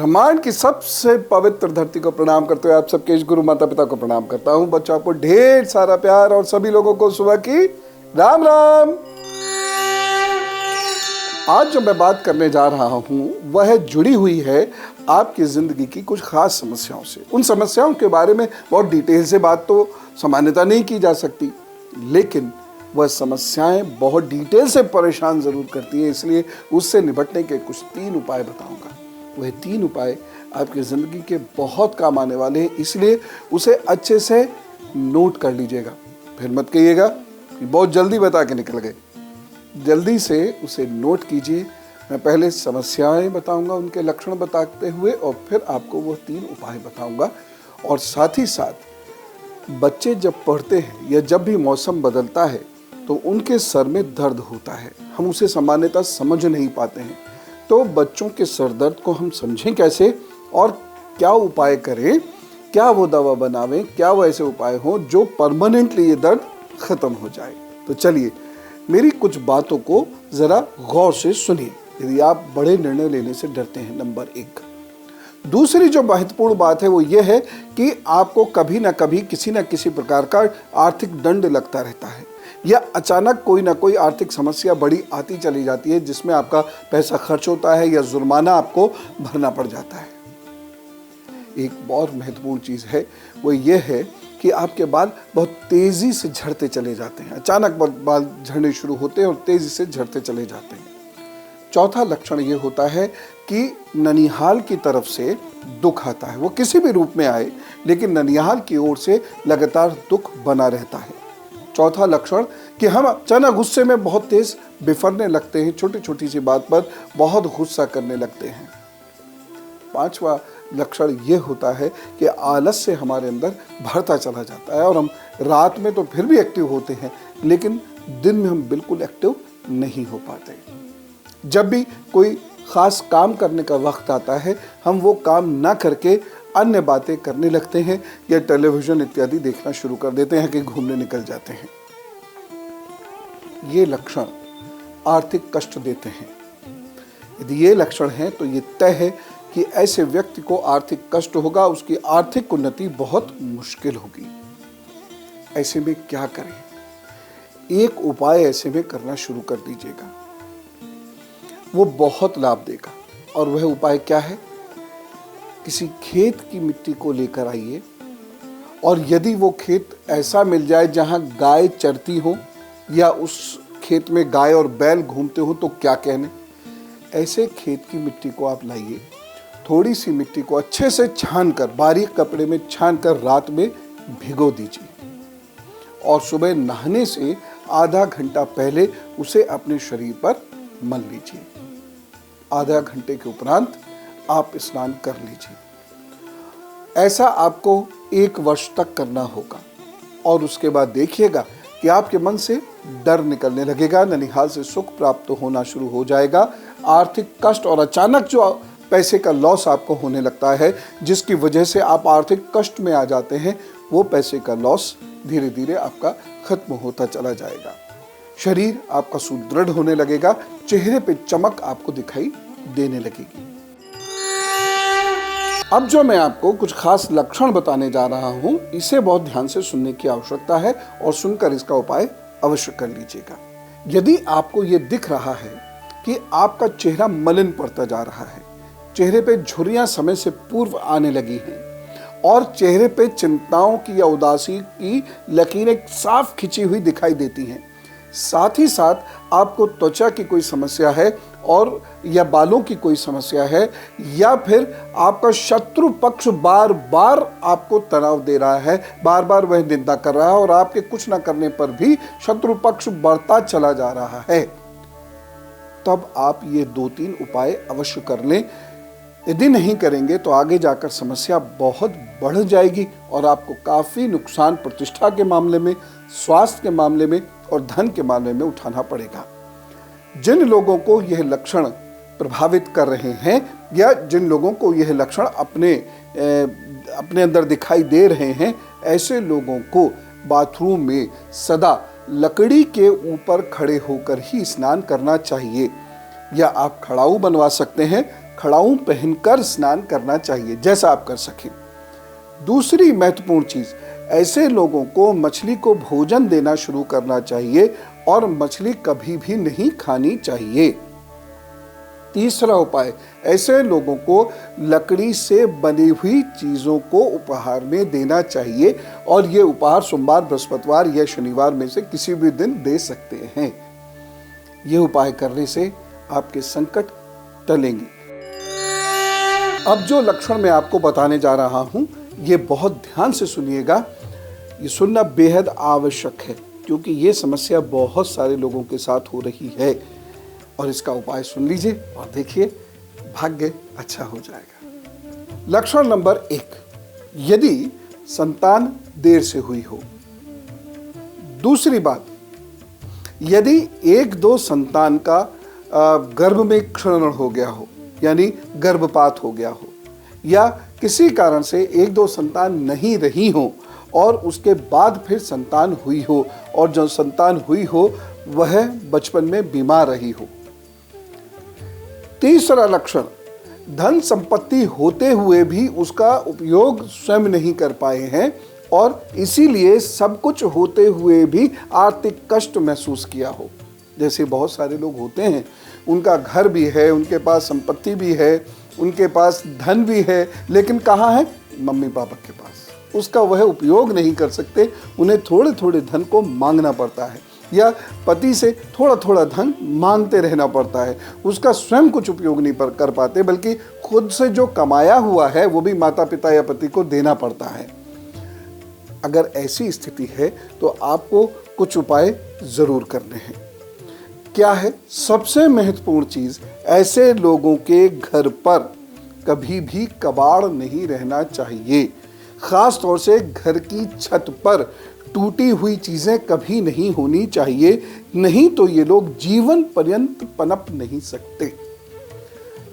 ब्रह्मांड की सबसे पवित्र धरती को प्रणाम करते हुए आप सबके इस गुरु माता पिता को प्रणाम करता हूं। बच्चों, आपको ढेर सारा प्यार और सभी लोगों को सुबह की राम राम। आज जो मैं बात करने जा रहा हूं वह जुड़ी हुई है आपकी जिंदगी की कुछ खास समस्याओं से। उन समस्याओं के बारे में बहुत डिटेल से बात तो सामान्यतः नहीं की जा सकती, लेकिन वह समस्याएं बहुत डिटेल से परेशान जरूर करती हैं। इसलिए उससे निपटने के कुछ 3 उपाय बताऊंगा। वह 3 उपाय आपकी ज़िंदगी के बहुत काम आने वाले हैं, इसलिए उसे अच्छे से नोट कर लीजिएगा। फिर मत कहिएगा कि बहुत जल्दी बता के निकल गए। जल्दी से उसे नोट कीजिए। मैं पहले समस्याएं बताऊंगा, उनके लक्षण बताते हुए, और फिर आपको वो 3 उपाय बताऊंगा। और साथ ही साथ बच्चे जब पढ़ते हैं या जब भी मौसम बदलता है तो उनके सर में दर्द होता है, हम उसे सामान्यतः समझ नहीं पाते हैं। तो बच्चों के सर दर्द को हम समझें कैसे और क्या उपाय करें, क्या वो दवा बनावें, क्या वो ऐसे उपाय हों जो परमानेंटली ये दर्द खत्म हो जाए। तो चलिए मेरी कुछ बातों को ज़रा गौर से सुनिए यदि आप बड़े निर्णय लेने से डरते हैं। नंबर 1। दूसरी जो महत्वपूर्ण बात है वो ये है कि आपको कभी ना कभी किसी न किसी प्रकार का आर्थिक दंड लगता रहता है, या अचानक कोई ना कोई आर्थिक समस्या बड़ी आती चली जाती है जिसमें आपका पैसा खर्च होता है या जुर्माना आपको भरना पड़ जाता है। एक और महत्वपूर्ण चीज़ है वो ये है कि आपके बाल बहुत तेज़ी से झड़ते चले जाते हैं। अचानक बाल झड़ने शुरू होते हैं और तेज़ी से झड़ते चले जाते हैं। चौथा लक्षण ये होता है कि ननिहाल की तरफ से दुख आता है। वो किसी भी रूप में आए, लेकिन ननिहाल की ओर से लगातार दुख बना रहता है। चौथा लक्षण कि हम अचानक गुस्से में बहुत तेज बिफरने लगते हैं, छोटी छोटी सी बात पर बहुत गुस्सा करने लगते हैं। 5वां लक्षण ये होता है कि आलस से हमारे अंदर भरता चला जाता है और हम रात में तो फिर भी एक्टिव होते हैं, लेकिन दिन में हम बिल्कुल एक्टिव नहीं हो पाते। जब भी कोई खास काम करने का वक्त आता है, हम वो काम ना करके अन्य बातें करने लगते हैं या टेलीविजन इत्यादि देखना शुरू कर देते हैं कि घूमने निकल जाते हैं। ये लक्षण आर्थिक कष्ट देते हैं। यदि ये लक्षण हैं तो ये तय है कि ऐसे व्यक्ति को आर्थिक कष्ट होगा, उसकी आर्थिक उन्नति बहुत मुश्किल होगी। ऐसे में क्या करें? एक उपाय ऐसे में करना शुरू कर दीजिएगा, वो बहुत लाभ देगा। और वह उपाय क्या है? किसी खेत की मिट्टी को लेकर आइए, और यदि वो खेत ऐसा मिल जाए जहां गाय चरती हो या उस खेत में गाय और बैल घूमते हो तो क्या कहने, ऐसे खेत की मिट्टी को आप लाइए। थोड़ी सी मिट्टी को अच्छे से छानकर, बारीक कपड़े में छानकर रात में भिगो दीजिए, और सुबह नहाने से आधा घंटा पहले उसे अपने शरीर पर मल लीजिए। आधा घंटे के उपरांत आप स्नान कर लीजिए। ऐसा आपको 1 वर्ष तक करना होगा, और उसके बाद देखिएगा कि आपके मन से डर निकलने लगेगा, ननिहाल से सुख प्राप्त होना शुरू हो जाएगा। आर्थिक कष्ट और अचानक जो पैसे का लॉस आपको होने लगता है, जिसकी वजह से आप आर्थिक कष्ट में आ जाते हैं, वो पैसे का लॉस धीरे धीरे आपका खत्म होता चला जाएगा। शरीर आपका सुदृढ़ होने लगेगा, चेहरे पे चमक आपको दिखाई देने लगेगी। अब जो मैं आपको कुछ खास लक्षण बताने जा रहा हूं, इसे बहुत ध्यान से सुनने की आवश्यकता है, और सुनकर इसका उपाय अवश्य कर लीजिएगा। यदि आपको ये दिख रहा है कि आपका चेहरा मलिन पड़ता जा रहा है, चेहरे पे झुर्रियां समय से पूर्व आने लगी हैं, और चेहरे पे चिंताओं की या उदासी की लकीरें साफ खिंची हुई दिखाई देती हैं, साथ ही साथ आपको त्वचा की कोई समस्या है और या बालों की कोई समस्या है, या फिर आपका शत्रु पक्ष बार बार आपको तनाव दे रहा है, बार बार वह निंदा कर रहा है, और आपके कुछ न करने पर भी शत्रु पक्ष बढ़ता चला जा रहा है, तब आप ये 2-3 उपाय अवश्य कर लें। यदि नहीं करेंगे तो आगे जाकर समस्या बहुत बढ़ जाएगी और आपको काफ़ी नुकसान प्रतिष्ठा के मामले में, स्वास्थ्य के मामले में और धन के मामले में उठाना पड़ेगा। जिन लोगों को यह लक्षण प्रभावित कर रहे हैं, या जिन लोगों को यह लक्षण अपने अंदर दिखाई दे रहे हैं, ऐसे लोगों को बाथरूम में सदा लकड़ी के ऊपर खड़े होकर ही स्नान करना चाहिए, या आप खड़ाऊ बनवा सकते हैं खड़ाऊं पहनकर स्नान करना चाहिए, जैसा आप कर सकें। दूसरी महत्वपूर्ण चीज, ऐसे लोगों को मछली को भोजन देना शुरू करना चाहिए और मछली कभी भी नहीं खानी चाहिए। तीसरा उपाय, ऐसे लोगों को लकड़ी से बनी हुई चीजों को उपहार में देना चाहिए और ये उपहार सोमवार, बृहस्पतिवार या शनिवार में से किसी भी दिन दे सकते हैं। ये उपाय करने से आपके संकट टलेंगे। अब जो लक्षण मैं आपको बताने जा रहा हूं, ये बहुत ध्यान से सुनिएगा। ये सुनना बेहद आवश्यक है क्योंकि ये समस्या बहुत सारे लोगों के साथ हो रही है। और इसका उपाय सुन लीजिए और देखिए, भाग्य अच्छा हो जाएगा। लक्षण नंबर 1, यदि संतान देर से हुई हो। दूसरी बात, यदि 1-2 संतान का गर्भ में क्षरण हो गया हो, यानी गर्भपात हो गया हो, या किसी कारण से 1-2 संतान नहीं रही हो और उसके बाद फिर संतान हुई हो और जो संतान हुई हो वह बचपन में बीमार रही हो। तीसरा लक्षण, धन संपत्ति होते हुए भी उसका उपयोग स्वयं नहीं कर पाए हैं और इसीलिए सब कुछ होते हुए भी आर्थिक कष्ट महसूस किया हो। जैसे बहुत सारे लोग होते हैं, उनका घर भी है, उनके पास संपत्ति भी है, उनके पास धन भी है, लेकिन कहाँ है? मम्मी पापा के पास। उसका वह उपयोग नहीं कर सकते, उन्हें थोड़े थोड़े धन को मांगना पड़ता है या पति से थोड़ा थोड़ा धन मांगते रहना पड़ता है। उसका स्वयं कुछ उपयोग नहीं कर पाते, बल्कि खुद से जो कमाया हुआ है वो भी माता पिता या पति को देना पड़ता है। अगर ऐसी स्थिति है तो आपको कुछ उपाय जरूर करने हैं। क्या है? सबसे महत्वपूर्ण चीज, ऐसे लोगों के घर पर कभी भी कबाड़ नहीं रहना चाहिए। खास तौर से घर की छत पर टूटी हुई चीजें कभी नहीं होनी चाहिए, नहीं तो ये लोग जीवन पर्यंत पनप नहीं सकते।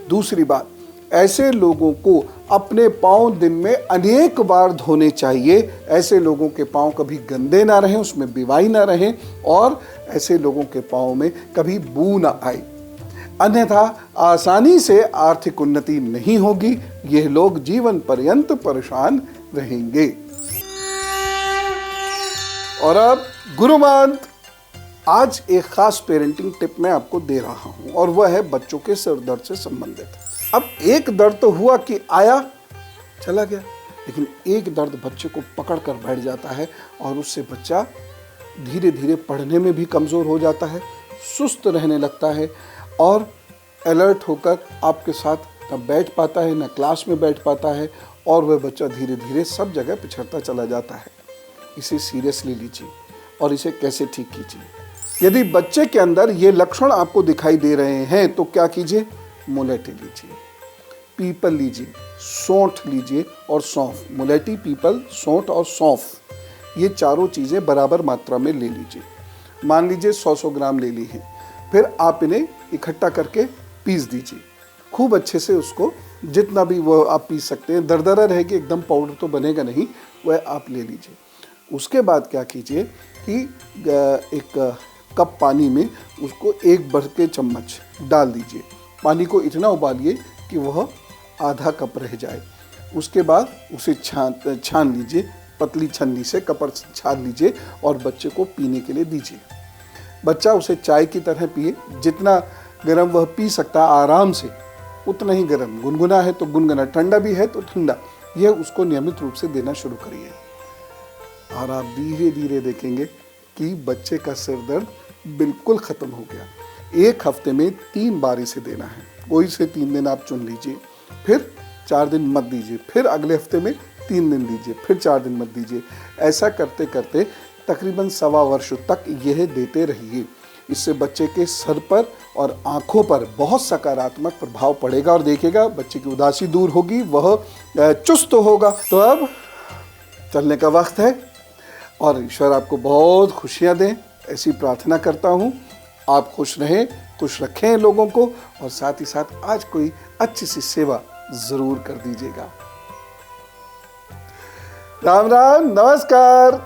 दूसरी बात, ऐसे लोगों को अपने पांव दिन में अनेक बार धोने चाहिए। ऐसे लोगों के पांव कभी गंदे ना रहें, उसमें बीवाई ना रहे और ऐसे लोगों के पांव में कभी बू ना आए, अन्यथा आसानी से आर्थिक उन्नति नहीं होगी। यह लोग जीवन पर्यंत परेशान रहेंगे। और अब गुरु मंत्र, आज एक खास पेरेंटिंग टिप मैं आपको दे रहा हूं और वह है बच्चों के सिर दर्द से संबंधित। अब एक दर्द तो हुआ कि आया चला गया, लेकिन एक दर्द बच्चे को पकड़ कर बैठ जाता है और उससे बच्चा धीरे धीरे पढ़ने में भी कमज़ोर हो जाता है, सुस्त रहने लगता है और अलर्ट होकर आपके साथ न बैठ पाता है, न क्लास में बैठ पाता है और वह बच्चा धीरे धीरे सब जगह पिछड़ता चला जाता है। इसे सीरियसली लीजिए और इसे कैसे ठीक कीजिए। यदि बच्चे के अंदर ये लक्षण आपको दिखाई दे रहे हैं तो क्या कीजिए? मुलेठी लीजिए, पीपल लीजिए, सौंठ लीजिए और सौंफ। मुलेठी, पीपल, सौंठ और सौंफ, ये चारों चीज़ें बराबर मात्रा में ले लीजिए। मान लीजिए 100-100 ग्राम ले ली है। फिर आप इन्हें इकट्ठा करके पीस दीजिए खूब अच्छे से। उसको जितना भी वो आप पीस सकते हैं, दरदरा रहेगी, एकदम पाउडर तो बनेगा नहीं, वह आप ले लीजिए। उसके बाद क्या कीजिए कि एक कप पानी में उसको 1 बड़े के चम्मच डाल दीजिए। पानी को इतना उबालिए कि वह आधा कप रह जाए। उसके बाद उसे छान लीजिए, पतली छन्नी से कपड़ छान लीजिए और बच्चे को पीने के लिए दीजिए। बच्चा उसे चाय की तरह पिए, जितना गर्म वह पी सकता आराम से उतना ही गर्म। गुनगुना है तो गुनगुना, ठंडा भी है तो ठंडा, यह उसको नियमित रूप से देना शुरू करिए और आप धीरे धीरे देखेंगे कि बच्चे का सिर दर्द बिल्कुल ख़त्म हो गया। 1 हफ्ते में 3 बार इसे देना है। कोई से 3 दिन आप चुन लीजिए, फिर 4 दिन मत दीजिए, फिर अगले हफ्ते में 3 दिन दीजिए, फिर 4 दिन मत दीजिए। ऐसा करते करते तकरीबन 1.25 वर्ष तक यह देते रहिए। इससे बच्चे के सर पर और आँखों पर बहुत सकारात्मक प्रभाव पड़ेगा और देखिएगा बच्चे की उदासी दूर होगी, वह चुस्त होगा। तो अब चलने का वक्त है और ईश्वर आपको बहुत खुशियाँ दें, ऐसी प्रार्थना करता हूँ। आप खुश रहें, खुश रखें लोगों को और साथ ही साथ आज कोई अच्छी सी सेवा ज़रूर कर दीजिएगा। राम राम, नमस्कार।